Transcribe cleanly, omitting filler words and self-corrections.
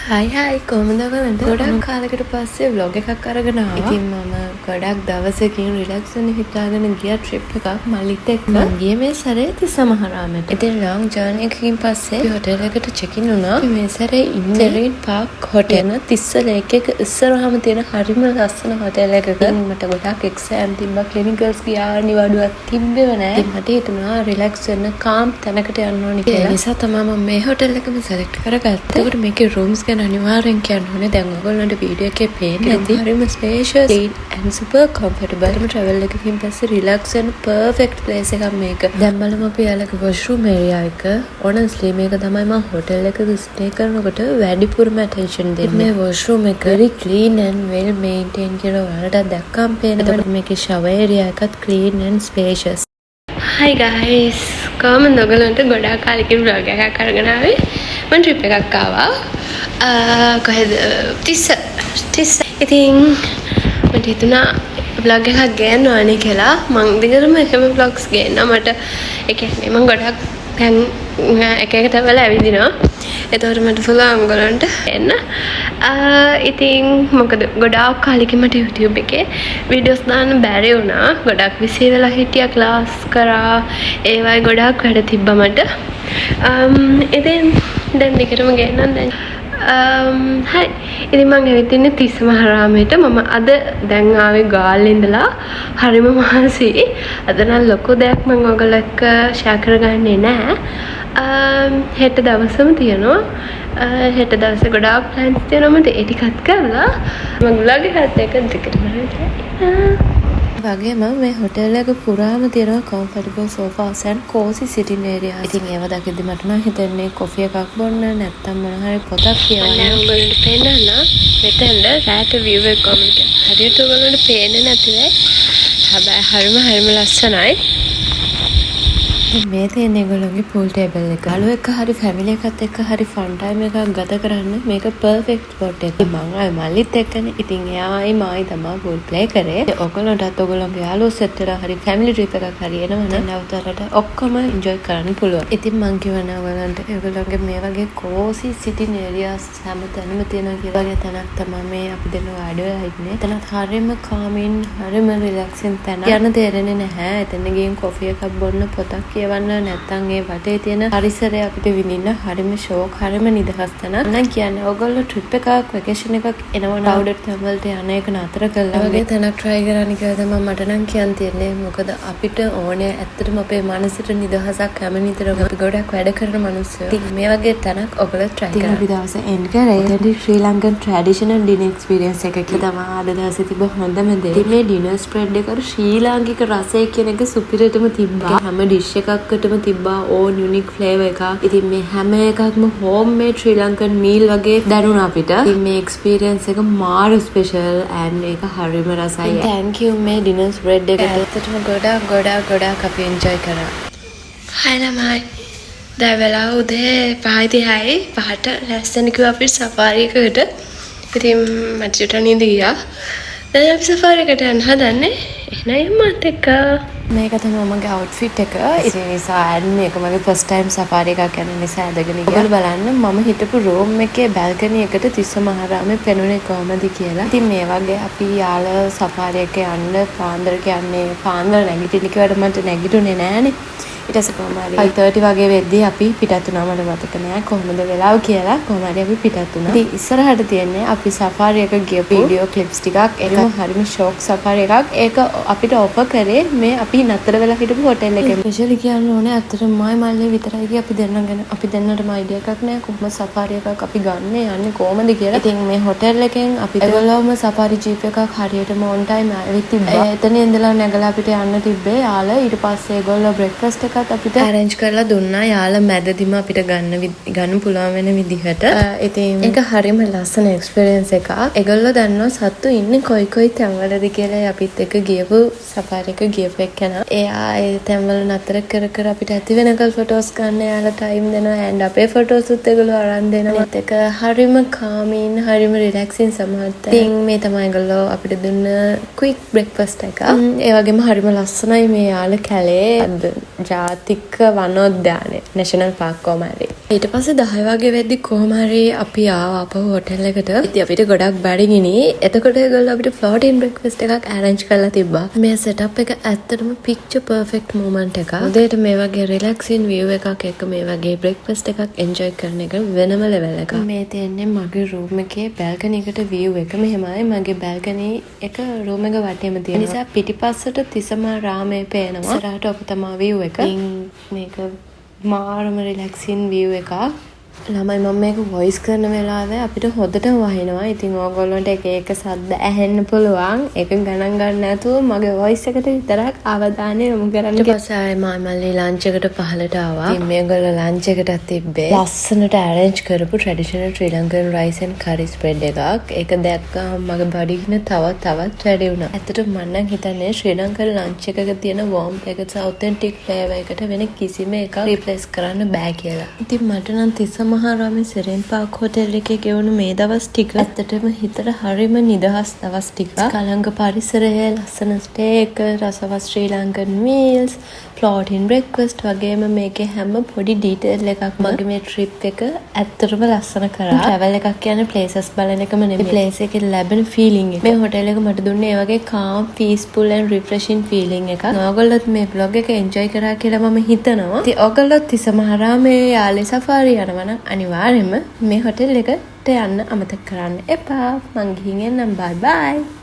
හයි කොහොමද ඔයගලන්ට? ගොඩක් කාලයකට පස්සේ vlog එකක් අරගෙන ආවා. ඉතින් මම ගොඩක් දවසකින් රිලැක්ස් වෙන්න හිතාගෙන ගියා ට්‍රිප් එකක් මල්ලිත් එක්ක. මම ගියේ මේ සැරේ තිස්සමහරාමට. ඉතින් ලොන්ග් ජර්නි එකකින් පස්සේ හොටෙල් එකට චෙක් ඉන් වුණා. මේ සැරේ ඉන්නේ සෙරීන් පාක් හොටෙල්. තිස්ස ලේක් එක ඉස්සරහම තියෙන හරිම ලස්සන හොටෙල් එකක. මට ගොඩක් එක්සෑම් තිබ්බා. ක්ලිනිකල්ස් ගියා නිවාඩුවක් තිබ්බේව නෑ. ඉතින් මට හිතුණා රිලැක්ස් වෙන්න කාම් තැනකට යන්න ඕනි කියලා. ඒ නිසා තමයි මම මේ හොටෙල් එකම සෙලෙක්ට් කරගත්තේ. ඒකට මේකේ රූම්ස් ගැන අනිවාර්යෙන් කියන්න ඕනේ. දැන් ඔයගොල්ලන්ට වීඩියෝ එකේ පේන්නේ නැති හරිම ස්පේෂියස් and super comfortable. මේ travel එකකින් පස්සේ රිලැක්ස් වෙන්න perfect place එකක් මේක. දැන් බලමු අපි යාලගේ washroom area එක. honestly මේක තමයි මම හොටෙල් එකක stay කරනකොට වැඩිපුරම attention දෙන්නේ. මේ washroom එක very clean and well maintained කියලා ඔයාලට දැක්කම පේනවා. මේකේ shower area එකත් clean and spacious. Hi guys. කොහොමද ඔයගොල්ලන්ට ගොඩාක් කාලෙකින් vlog එකක් අරගෙන ආවේ? මම trip එකක් ආවා. කොහෙද? තිස්ස. ඉතින් මට හිතුණා vlog එකක් ගේන්න ඕනේ කියලා. මං දිගටම එකම vlogs ගේනවා. මට ඒ කියන්නේ මම ගොඩක් දැන් එක තවල ඇවිදිනවා. එතකොට මට පුළුවන් ඔයගොල්ලන්ට එන්න. ඉතින් මොකද ගොඩාක් කාලෙකින් මට YouTube එකේ වීඩියෝස් දාන්න බැරි වුණා. ගොඩක් බිසි වෙලා හිටියා, ක්ලාස් කරා. ඒවයි ගොඩාක් වැඩ තිබ්බා මට. ඉතින් දැන් දිගටම ගේන්නම් දැන්. හරි. ඉතින් මම ඇවිත් ඉන්නේ තිස්සමහරාමයට. මම අද දැන් ආවේ ගාල්ලේ ඉඳලා. හරිම මහන්සි. අද නම් ලොකු දෙයක් මම ඔයගොල්ලෝ එක්ක ෂෙයා කරගන්නේ නැහැ. හෙට දවසම තියෙනවා. හෙට දවසේ ගොඩාක් ප්ලෑන්ස් තියෙනවා මට. ඒ ටිකත් කරලා මම vlog එකත් එක්ක දිගටම වගේම මේ හොටෙල් එක පුරාම තියෙනවා comfortable sofas and cozy sitting areas. ඉතින් ඒව දකිද්දි මට නම් හිතෙන්නේ කොෆි එකක් බොන්න නැත්නම් මොන හරි පොතක් කියවන්න. දැන් ඔයගොල්ලන්ට පේන්න මෙතෙන්ද රාට view එක කොහොමද? හරියට ඔයගොල්ලන්ට පේන්නේ නැති වෙයි. හැබැයි හරිම ලස්සනයි. මේ තියෙන ඒගොල්ලෝගේ pool table එක. යාළුවෝ එක්ක හරි family එකත් එක්ක හරි fun time එකක් ගත කරන්න මේක perfect spot එක. මම ආයේ මල්ලිත් එක්කනේ. ඉතින් එයායි මායි තමයි pool play කරේ. ඔයගොල්ලන්ටත් ඔයගොල්ලන්ගේ යාළුවෝ set වෙලා හරි family trip එකක් හරි එනවනම් නැවතරට ඔක්කොම enjoy කරන්න පුළුවන්. ඉතින් මං කියවන ඔයගොල්ලන්ට ඒගොල්ලන්ගේ මේ වගේ cozy sitting areas හැමතැනම තියෙනවා කියලා වගේ තැනක් තමයි මේ අපි දෙන්න වාඩි වෙලා ඉන්නේ. එතනත් හරිම calming හරිම relaxing තැනක්. යන්න තේරෙන්නේ නැහැ. එතන ගිහින් coffee එකක් බොන්න පොතක් කියවන්න නැත්නම් ඒ වටේ තියෙන පරිසරය අපිට විඳින්න හරිම ෂෝක් හරිම නිදහස් තැනක්. මම කියන්නේ ඔයගොල්ලෝ ට්‍රිප් එකක් වැකේෂන් එකක් එනවා crowded තැන් වලට යන එක නතර කරලා වගේ තැනක් try කරන්න කියලා තමයි මට නම් කියන්න තියෙන්නේ. මොකද අපිට ඕනේ ඇත්තටම අපේ මනසට නිදහසක් හැමනිතරම අපි ගොඩක් වැඩ කරන මිනිස්සු. ඉතින් මේ වගේ තැනක් ඔයගොල්ලෝ try කරන්න. අපි දවසේ end කරේ එතනදී ශ්‍රී ලංකන් traditional dinner experience එකක තමයි අද දවසේ තිබ්බ හොඳම දේ. ඉතින් මේ dinner spread එක ශ්‍රී ලාංකික රසය කියන එක සුපිරියටම තිබ්බා. හැම dish එකකටම තිබ්බා own unique flavor එකක්. ඉතින් මේ හැම එකක්ම homemade Sri Lankan meal වගේ දැනුණා අපිට. ඉතින් මේ experience එක මාර special and ඒක හරිම රසයි. Thank you මේ dinner spread එකට. ඇත්තටම ගොඩාක් අපි enjoy කරා. Hi ළමයි. දැන් වෙලාව උදේ 5:30යි. 5ට ලැස්සෙන කිව්වා අපි සෆාරි එකකට. ඉතින් මට චුට්ටක් නිදි ගියා. දැන් අපි සෆාරි එකට යන්න හදන්නේ. එහෙනම් මත් එක්ක මේක තමයි මගේ outfit එක. ඒ නිසා මේක මගේ first time safari එකක් යන නිසා ඇදගෙන ගියා. ඔයාලා බලන්න මම හිටපු room එකේ balcony එකට තිස්සමහරාමේ පෙනුනේ කොහමද කියලා. ඉතින් මේ වගේ අපි යාළ safari එක යන්න පාන්දරට යන්නේ. පාන්දර නැගිටින්න කිව්වට මට නැගිටුනේ නෑනේ. ඊට පස්සේ කොහමද 5:30 වගේ වෙද්දී අපි පිටත් වුණා. මට මතක නෑ කොහොමද වෙලාව කියලා. කොහොමද අපි පිටත් වුණා. ඉතින් ඉස්සරහට තියන්නේ අපි safari එක ගියපු video clips ටිකක්. ඒකම හරිම shock safari එකක්. ඒක අපිට offer කරේ මේ අපි නතර වෙලා හිටපු hotel එකේ. ස්පෙෂලි කියන්න ඕනේ අතට මයි මල්ලේ විතරයි ගියේ. අපි දෙන්නටම idea එකක් නෑ කොහොම safari එකක් අපි ගන්න යන්නේ කොහොමද කියලා. ඉතින් මේ hotel එකෙන් අපි ඒගොල්ලෝම safari jeep එකක් හරියටම on time ආවෙත් තිබ්බා. එතන ඉඳලා නැගලා අපිට යන්න තිබ්බේ. යාළ ඊට පස්සේ ඒගොල්ලෝ breakfast එකක් අපිට arrange කරලා දුන්නා. යාළ මැදදිම අපිට ගන්න පුළුවන් වෙන විදිහට. ඉතින් ඒක හරිම ලස්සන experience එකක්. ඒගොල්ලෝ දන්නවා සත්තු ඉන්නේ කොයි තැන්වලද කියලා. අපිත් එක්ක ගියපු safari එක ගියපු එක්කන. එයා ඒ තැන්වල නතර කර අපිට ඇති වෙනකල් photos ගන්න යාළ time දෙනවා. and අපේ photos උත් ඒගොල්ලෝ අරන් දෙනවා. ඒක හරිම calming හරිම relaxing සමහත්. ඉතින් මේ තමයි ඒගොල්ලෝ අපිට දුන්න quick breakfast එක. ඒ වගේම හරිම ලස්සනයි මේ යාළ කැලේ. ජාතික වනෝද්‍යානය නැෂනල් පාක් කොහමරි. ඊට පස්සේ 10 වගේ වෙද්දි කොහම හරි අපි ආවා අපව හොටෙල් එකට. ඉතින් අපිට ගොඩක් බඩගිනි. එතකොට ඒගොල්ලෝ අපිට ෆ්ලෝටින් බ්‍රෙක්ෆාස්ට් එකක් arrange කරලා තිබ්බා. මේ setup එක ඇත්තටම picture perfect moment එකක්. උදේට මේ වගේ relaxing view එකක් එක්ක මේ වගේ breakfast එකක් enjoy කරන එක වෙනම level එකක්. මේ තියෙන්නේ මගේ room එකේ balcony එකට view එක. මෙහෙමයි මගේ balcony එක room එක වටේම තියෙනවා. නිසා පිටිපස්සට තිසමාරාමේ පේනවා. ඉස්සරහට ඔක තමයි view එක. මේක මාරම රිලැක්සින් view එකක්. ළමයි මම මේක වොයිස් කරන වෙලාවේ අපිට හොදටම වහිනවා. ඉතින් ඕගොල්ලන්ට එක සද්ද ඇහෙන්න පුළුවන්. ඒක ගණන් ගන්න නැතුව මගේ වොයිස් එකට විතරක් අවධානය යොමු කරන්න. ඊට පස්සේ ආයේ මල්ලි ලන්ච් එකට පහලට ආවා. ඉතින් මේගොල්ලෝ ලන්ච් එකටත් තිබ්බේ ලස්සනට arrange කරපු traditional Sri Lankan rice and curry spread එකක්. ඒක දැක්කම මගේ බඩගින්න තවත් වැඩි වුණා. ඇත්තටම මම නම් හිතන්නේ ශ්‍රී ලංකන් ලන්ච් එකක තියෙන warmth එක authentic flavour එකට වෙන කිසිම එකක් replace කරන්න බෑ කියලා. ඉතින් මට නම් මහාරාමේ සෙරෙන් පාක් හොටෙල් එකේ ගෙවුණු මේ දවස් ටික ඇත්තටම හිතට හරිම නිදහස් දවස් ටික. කලංග පරිසරය, ලස්සන ස්ටේ එක, රසවත් ශ්‍රී ලංකන් මීල්ස්, floating breakfast වගේම මේකේ හැම පොඩි ඩීටේල් එකක් මගේ මේ ට්‍රිප් එක ඇත්තටම ලස්සන කරා. ට්‍රැවල් එකක් කියන්නේ ප්ලේසස් බලන එකම නෙමෙයි. ප්ලේස් එකේ ලැබෙන ෆීලිං එක. මේ හොටෙල් එක මට දුන්නේ ඒ වගේ calm, peaceful and refreshing feeling එකක්. ඔයගොල්ලොත් මේ vlog එක enjoy කරා කියලා මම හිතනවා. ඉතින් ඔයගොල්ලොත් තිසමහාරාමේ යාලේ සෆාරි යනවා නම් අනිවාර්යයෙන්ම මේ හොටෙල් එකට යන්න අමතක කරන්න එපා. මං ගිහින් එන්නම්. bye bye.